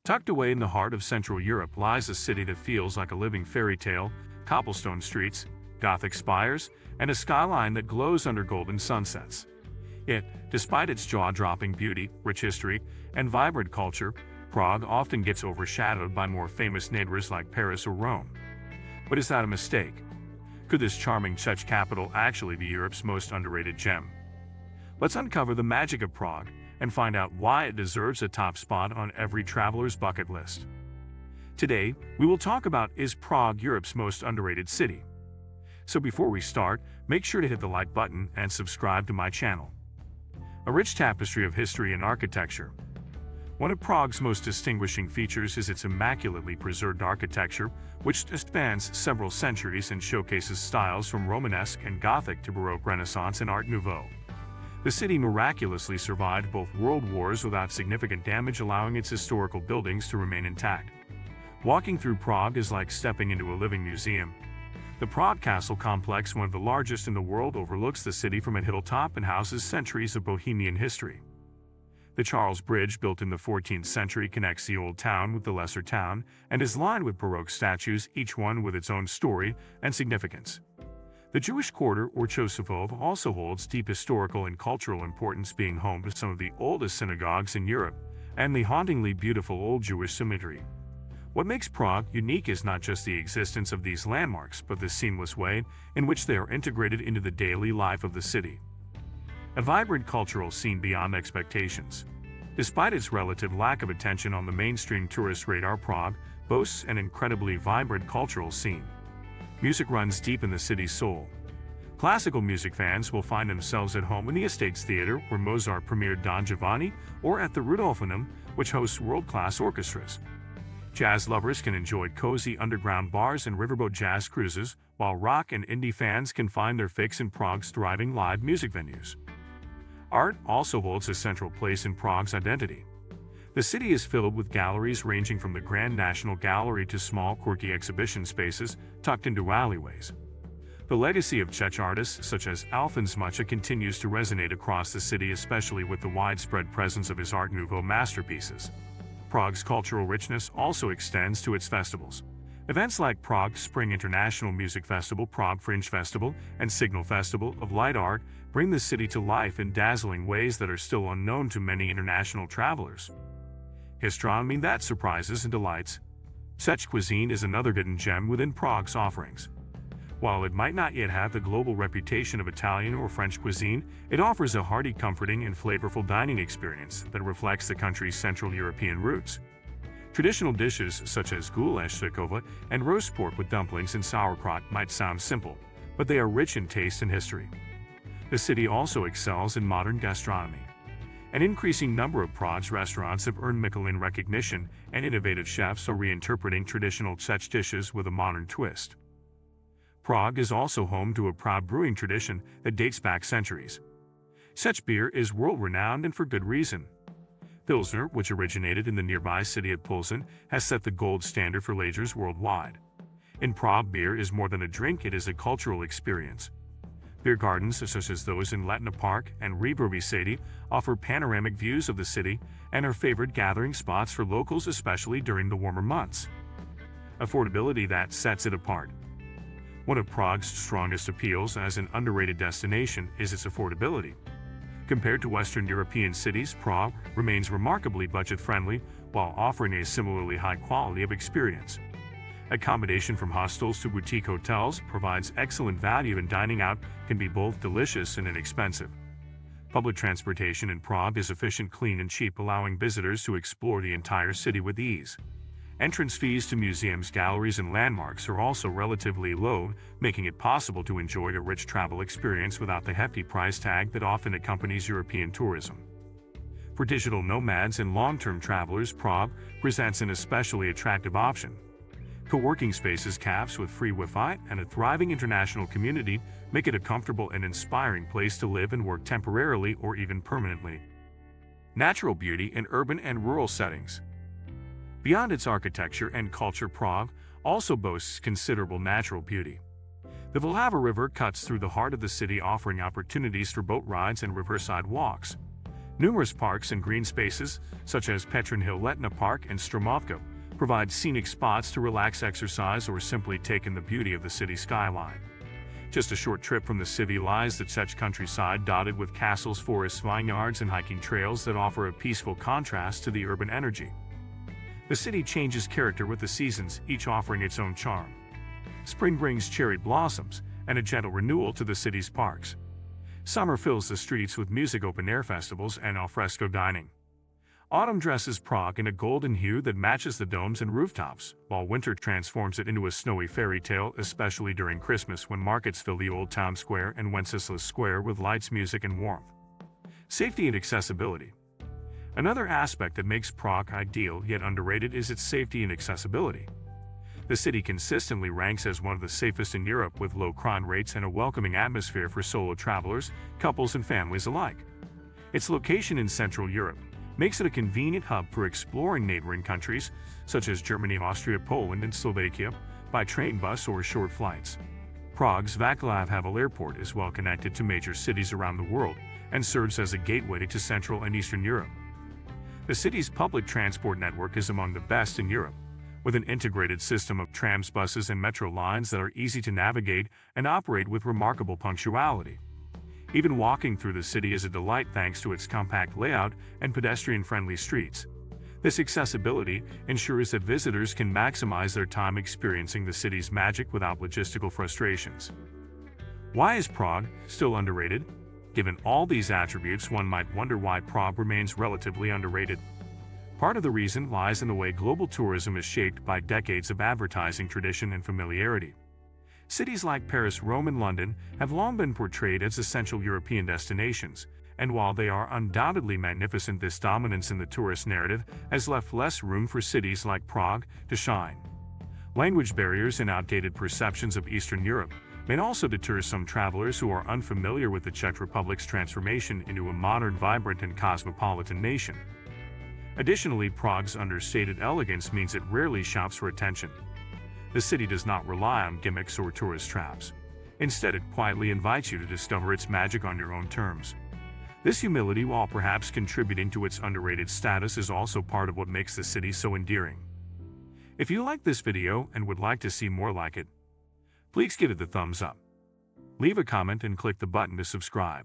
Tucked away in the heart of Central Europe lies a city that feels like a living fairy tale: cobblestone streets, gothic spires, and a skyline that glows under golden sunsets. Yet, despite its jaw-dropping beauty, rich history, and vibrant culture, Prague often gets overshadowed by more famous neighbors like Paris or Rome. But is that a mistake? Could this charming Czech capital actually be Europe's most underrated gem? Let's uncover the magic of Prague and find out why it deserves a top spot on every traveler's bucket list. Today, we will talk about, is Prague Europe's most underrated city? So before we start, make sure to hit the like button and subscribe to my channel. A rich tapestry of history and architecture. One of Prague's most distinguishing features is its immaculately preserved architecture, which spans several centuries and showcases styles from Romanesque and Gothic to Baroque, Renaissance, and Art Nouveau. The city miraculously survived both world wars without significant damage, allowing its historical buildings to remain intact. Walking through Prague is like stepping into a living museum. The Prague Castle complex, one of the largest in the world, overlooks the city from a hilltop and houses centuries of Bohemian history. The Charles Bridge, built in the 14th century, connects the old town with the lesser town and is lined with Baroque statues, each one with its own story and significance. The Jewish Quarter, or Chosivov, also holds deep historical and cultural importance, being home to some of the oldest synagogues in Europe and the hauntingly beautiful Old Jewish Cemetery. What makes Prague unique is not just the existence of these landmarks, but the seamless way in which they are integrated into the daily life of the city. A vibrant cultural scene beyond expectations. Despite its relative lack of attention on the mainstream tourist radar, Prague boasts an incredibly vibrant cultural scene. Music runs deep in the city's soul. Classical music fans will find themselves at home in the Estates Theatre, where Mozart premiered Don Giovanni, or at the Rudolfinum, which hosts world-class orchestras. Jazz lovers can enjoy cozy underground bars and riverboat jazz cruises, while rock and indie fans can find their fix in Prague's thriving live music venues. Art also holds a central place in Prague's identity. The city is filled with galleries ranging from the Grand National Gallery to small, quirky exhibition spaces tucked into alleyways. The legacy of Czech artists such as Alfons Mucha continues to resonate across the city, especially with the widespread presence of his Art Nouveau masterpieces. Prague's cultural richness also extends to its festivals. Events like Prague Spring International Music Festival, Prague Fringe Festival, and Signal Festival of Light Art bring the city to life in dazzling ways that are still unknown to many international travelers. Gastronomy that surprises and delights. Czech cuisine is another hidden gem within Prague's offerings. While it might not yet have the global reputation of Italian or French cuisine, it offers a hearty, comforting, and flavorful dining experience that reflects the country's Central European roots. Traditional dishes such as goulash sykova and roast pork with dumplings and sauerkraut might sound simple, but they are rich in taste and history. The city also excels in modern gastronomy. An increasing number of Prague's restaurants have earned Michelin recognition, and innovative chefs are reinterpreting traditional Czech dishes with a modern twist. Prague is also home to a proud brewing tradition that dates back centuries. Czech beer is world-renowned, and for good reason. Pilsner, which originated in the nearby city of Pilsen, has set the gold standard for lagers worldwide. In Prague, beer is more than a drink, it is a cultural experience. Beer gardens such as those in Letna Park and Rebrovy City offer panoramic views of the city and are favored gathering spots for locals, especially during the warmer months. Affordability that sets it apart. One of Prague's strongest appeals as an underrated destination is its affordability. Compared to Western European cities, Prague remains remarkably budget-friendly while offering a similarly high quality of experience. Accommodation from hostels to boutique hotels provides excellent value, and dining out can be both delicious and inexpensive. Public transportation in Prague is efficient, clean, and cheap, allowing visitors to explore the entire city with ease. Entrance fees to museums, galleries, and landmarks are also relatively low, making it possible to enjoy a rich travel experience without the hefty price tag that often accompanies European tourism. For digital nomads and long-term travelers, Prague presents an especially attractive option. Co-working spaces, cafes with free Wi-Fi, and a thriving international community make it a comfortable and inspiring place to live and work temporarily or even permanently. Natural beauty in urban and rural settings. Beyond its architecture and culture, Prague also boasts considerable natural beauty. The Vltava River cuts through the heart of the city, offering opportunities for boat rides and riverside walks. Numerous parks and green spaces, such as Petrin Hill Letna Park and Stromovka, provide scenic spots to relax, exercise, or simply take in the beauty of the city skyline. Just a short trip from the city lies the Czech countryside, dotted with castles, forests, vineyards, and hiking trails that offer a peaceful contrast to the urban energy. The city changes character with the seasons, each offering its own charm. Spring brings cherry blossoms and a gentle renewal to the city's parks. Summer fills the streets with music, open-air festivals, and alfresco dining. Autumn dresses Prague in a golden hue that matches the domes and rooftops, while winter transforms it into a snowy fairy tale, especially during Christmas when markets fill the Old Town Square and Wenceslas Square with lights, music, and warmth. Safety and accessibility. Another aspect that makes Prague ideal yet underrated is its safety and accessibility. The city consistently ranks as one of the safest in Europe, with low crime rates and a welcoming atmosphere for solo travelers, couples, and families alike. Its location in Central Europe makes it a convenient hub for exploring neighboring countries such as Germany, Austria, Poland, and Slovakia by train, bus, or short flights. Prague's Václav Havel Airport is well connected to major cities around the world and serves as a gateway to Central and Eastern Europe. The city's public transport network is among the best in Europe, with an integrated system of trams, buses, and metro lines that are easy to navigate and operate with remarkable punctuality. Even walking through the city is a delight thanks to its compact layout and pedestrian-friendly streets. This accessibility ensures that visitors can maximize their time experiencing the city's magic without logistical frustrations. Why is Prague still underrated? Given all these attributes, one might wonder why Prague remains relatively underrated. Part of the reason lies in the way global tourism is shaped by decades of advertising tradition and familiarity. Cities like Paris, Rome, and London have long been portrayed as essential European destinations, and while they are undoubtedly magnificent, this dominance in the tourist narrative has left less room for cities like Prague to shine. Language barriers and outdated perceptions of Eastern Europe may also deter some travelers who are unfamiliar with the Czech Republic's transformation into a modern, vibrant, and cosmopolitan nation. Additionally, Prague's understated elegance means it rarely shops for attention. The city does not rely on gimmicks or tourist traps. Instead, it quietly invites you to discover its magic on your own terms. This humility, while perhaps contributing to its underrated status, is also part of what makes the city so endearing. If you like this video and would like to see more like it, please give it the thumbs up. Leave a comment and click the button to subscribe.